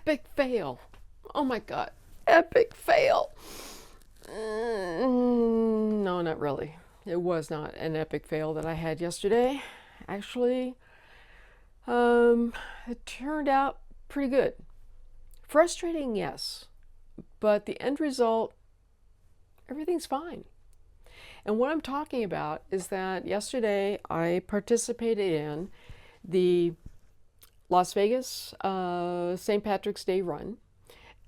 epic fail. Oh my God, epic fail. No, not really. It was not an epic fail that I had yesterday. Actually, it turned out pretty good. Frustrating, yes, but the end result, everything's fine. And what I'm talking about is that yesterday I participated in the Las Vegas St. Patrick's Day run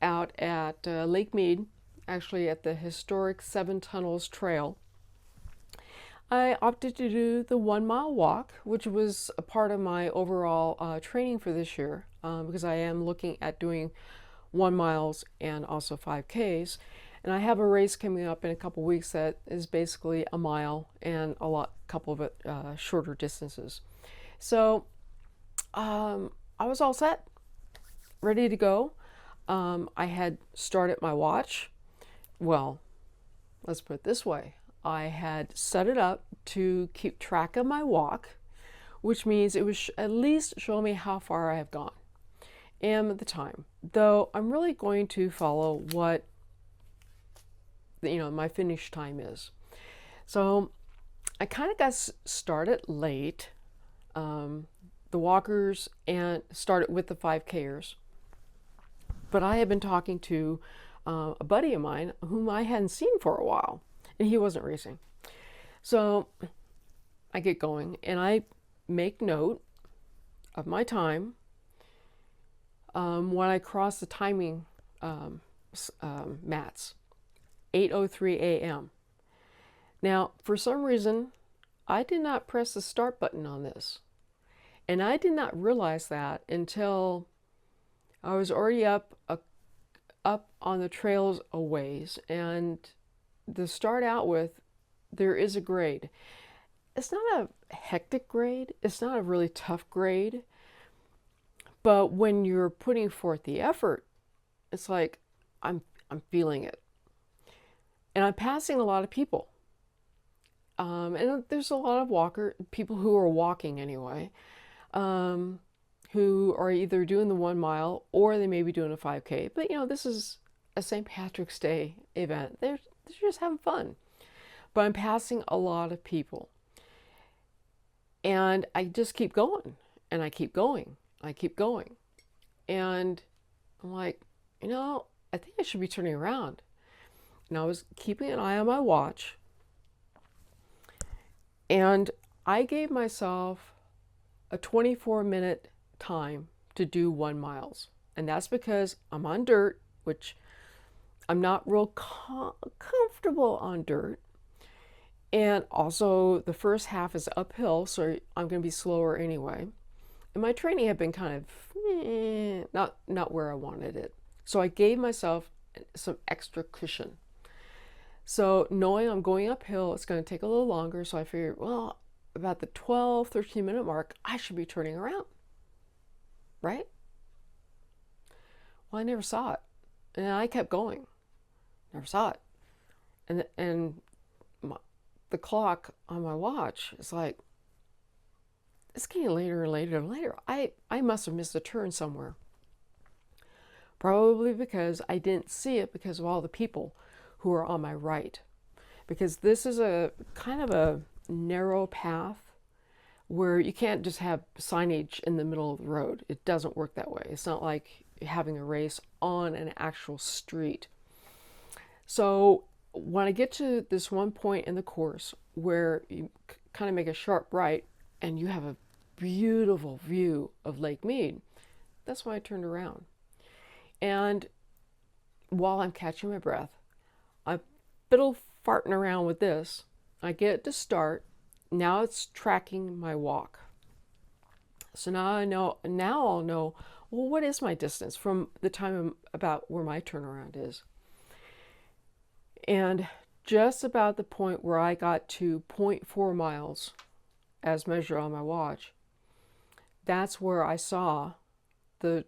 out at Lake Mead, actually at the historic Seven Tunnels Trail. I opted to do the 1 mile walk, which was a part of my overall training for this year, because I am looking at doing 1 miles and also 5Ks. And I have a race coming up in a couple weeks that is basically a mile and couple of it shorter distances. So I was all set, ready to go. I had started my watch. Well, let's put it this way. I had set it up to keep track of my walk, which means it was at least showing me how far I have gone and the time. Though I'm really going to follow what my finish time is. So I kind of got started late. The walkers and started with the 5Kers. But I had been talking to a buddy of mine whom I hadn't seen for a while, and he wasn't racing. So I get going and I make note of my time when I cross the timing mats, 8:03 a.m. Now, for some reason, I did not press the start button on this. And I did not realize that until I was already up on the trails a ways. And to start out with, there is a grade. It's not a hectic grade. It's not a really tough grade. But when you're putting forth the effort, it's like I'm feeling it. And I'm passing a lot of people. And there's a lot of people who are walking anyway, who are either doing the 1 mile or they may be doing a 5K. But this is a St. Patrick's Day event. They're just having fun. But I'm passing a lot of people. And I just keep going. And I keep going. I keep going. And I'm like, I think I should be turning around. And I was keeping an eye on my watch. And I gave myself a 24-minute time to do 1 miles. And that's because I'm on dirt, which I'm not real comfortable on dirt. And also the first half is uphill, so I'm going to be slower anyway. And my training had been kind of not where I wanted it. So I gave myself some extra cushion. So knowing I'm going uphill, it's going to take a little longer. So I figured, well, about the 12, 13-minute mark, I should be turning around. Right? Well, I never saw it. And I kept going. Never saw it. And the clock on my watch is like, it's getting later and later and later. I must have missed a turn somewhere. Probably because I didn't see it because of all the people who are on my right. Because this is a kind of a narrow path where you can't just have signage in the middle of the road. It doesn't work that way. It's not like having a race on an actual street. So when I get to this one point in the course where you kind of make a sharp right and you have a beautiful view of Lake Mead, that's why I turned around. And while I'm catching my breath, I'm fiddle farting around with this. I get it to start. Now it's tracking my walk. So now I'll know, well, what is my distance from the time about where my turnaround is? And just about the point where I got to 0.4 miles as measured on my watch, that's where I saw the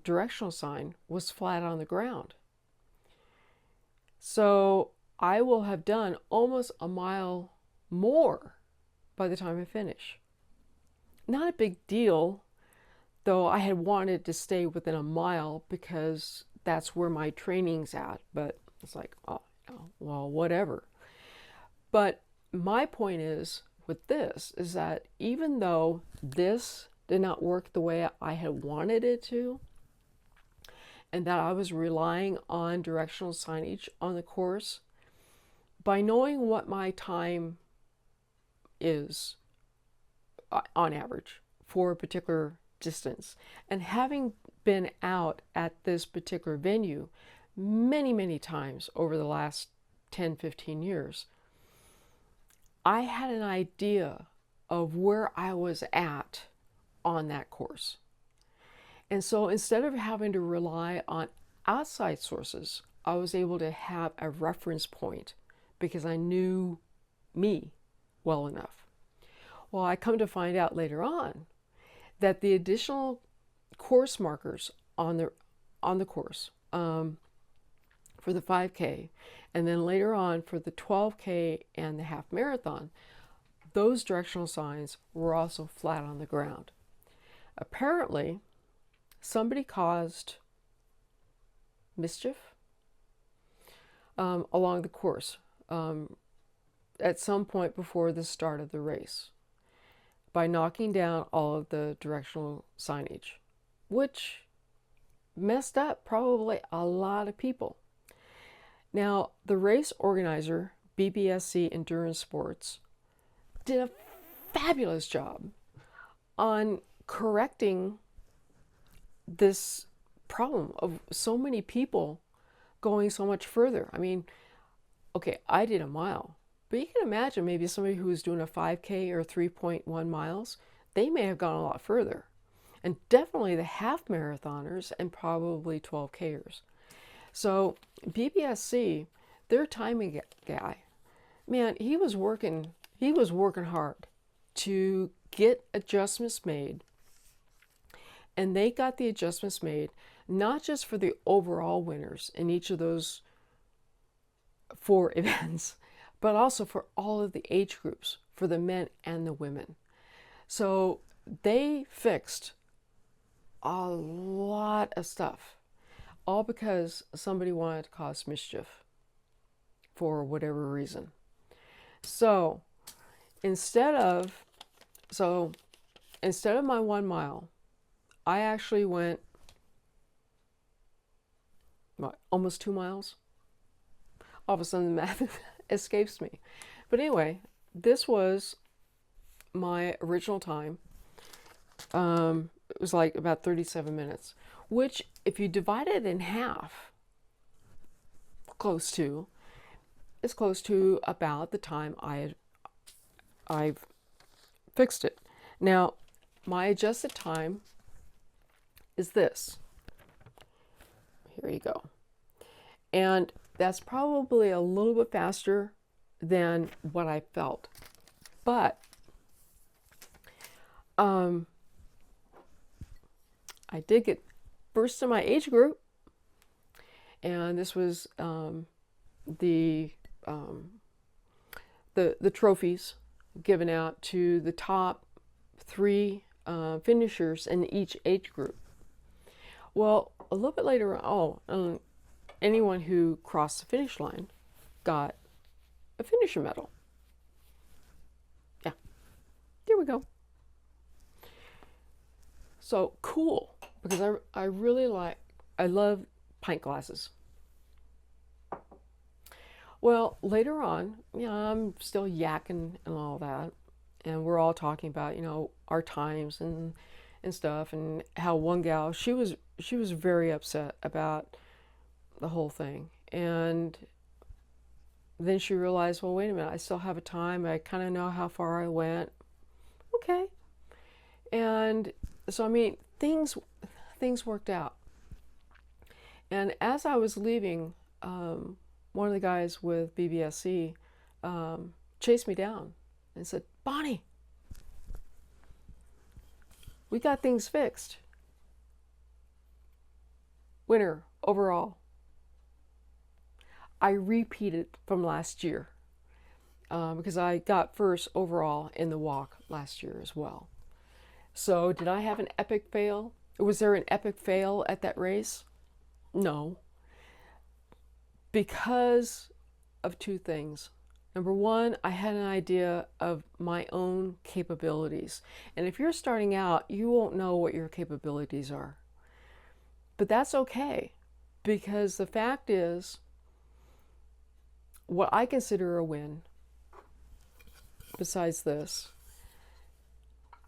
directional sign was flat on the ground. So I will have done almost a mile more by the time I finish. Not a big deal. though I had wanted to stay within a mile because that's where my training's at. But it's like, oh, well, whatever. But my point is with this is that even though this did not work the way I had wanted it to, and that I was relying on directional signage on the course, by knowing what my time is on average for a particular distance, and having been out at this particular venue many, many times over the last 10-15 years, I had an idea of where I was at on that course. And so instead of having to rely on outside sources, I was able to have a reference point because I knew me well enough. Well, I come to find out later on that the additional course markers on the course for the 5K, and then later on for the 12K and the half marathon, those directional signs were also flat on the ground. Apparently, somebody caused mischief along the course at some point before the start of the race by knocking down all of the directional signage, which messed up probably a lot of people. Now, the race organizer, BBSC Endurance Sports, did a fabulous job on correcting this problem of so many people going so much further. I mean, okay, I did a mile, but you can imagine maybe somebody who was doing a 5K or 3.1 miles, they may have gone a lot further. And definitely the half marathoners and probably 12Kers. So BBSC, their timing guy, man, he was working hard to get adjustments made. And they got the adjustments made not just for the overall winners in each of those 4 events, but also for all of the age groups, for the men and the women. So they fixed a lot of stuff, all because somebody wanted to cause mischief for whatever reason. So instead of my 1 mile, I actually went almost 2 miles. All of a sudden the math escapes me. But anyway, this was my original time. It was like about 37 minutes, which if you divide it in half, is close to about the time I've fixed it. Now, my adjusted time is this. Here you go. And that's probably a little bit faster than what I felt. But I did get first in my age group, and this was the trophies given out to the top 3 finishers in each age group. Well, a little bit later on, anyone who crossed the finish line got a finisher medal. Yeah, there we go. So cool, because I love pint glasses. Well, later on, I'm still yakking and all that, and we're all talking about, our times and stuff, and how one gal, she was very upset about the whole thing. And then she realized, well, wait a minute, I still have a time. I kind of know how far I went. Okay. And so, things worked out. And as I was leaving, one of the guys with BBSC chased me down and said, Bonnie, we got things fixed. Winner overall. I repeated from last year because I got first overall in the walk last year as well. So did I have an epic fail? Was there an epic fail at that race? No, because of two things. Number one, I had an idea of my own capabilities. And if you're starting out, you won't know what your capabilities are. But that's okay, because the fact is, what I consider a win, besides this,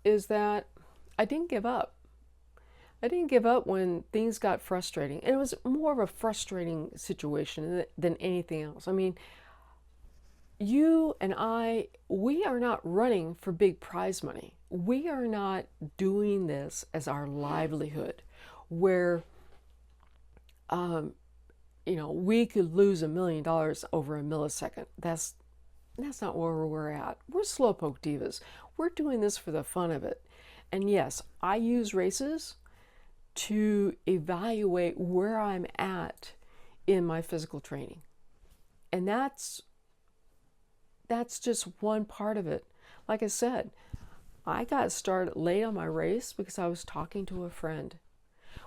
is that I didn't give up. I didn't give up when things got frustrating. And it was more of a frustrating situation than anything else. I mean, you and I, we are not running for big prize money. We are not doing this as our livelihood, where, we could lose $1 million over a millisecond. That's not where we're at. We're slowpoke divas. We're doing this for the fun of it. And yes, I use races to evaluate where I'm at in my physical training. And that's just one part of it. Like I said, I got started late on my race because I was talking to a friend.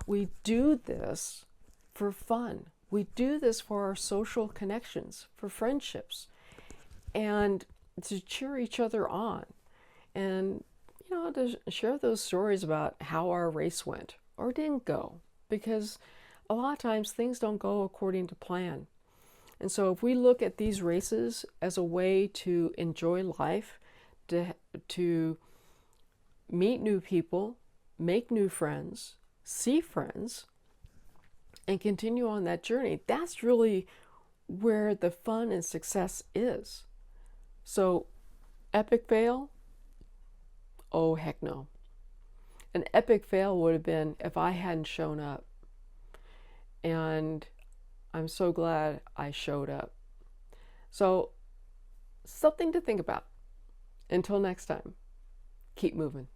We do this for fun. We do this for our social connections, for friendships, and to cheer each other on. And, to share those stories about how our race went or didn't go. Because a lot of times things don't go according to plan. And so if we look at these races as a way to enjoy life, to meet new people, make new friends, see friends, and continue on that journey, that's really where the fun and success is. So, epic fail? Oh, heck no. An epic fail would have been if I hadn't shown up. And I'm so glad I showed up. So, something to think about. Until next time, keep moving.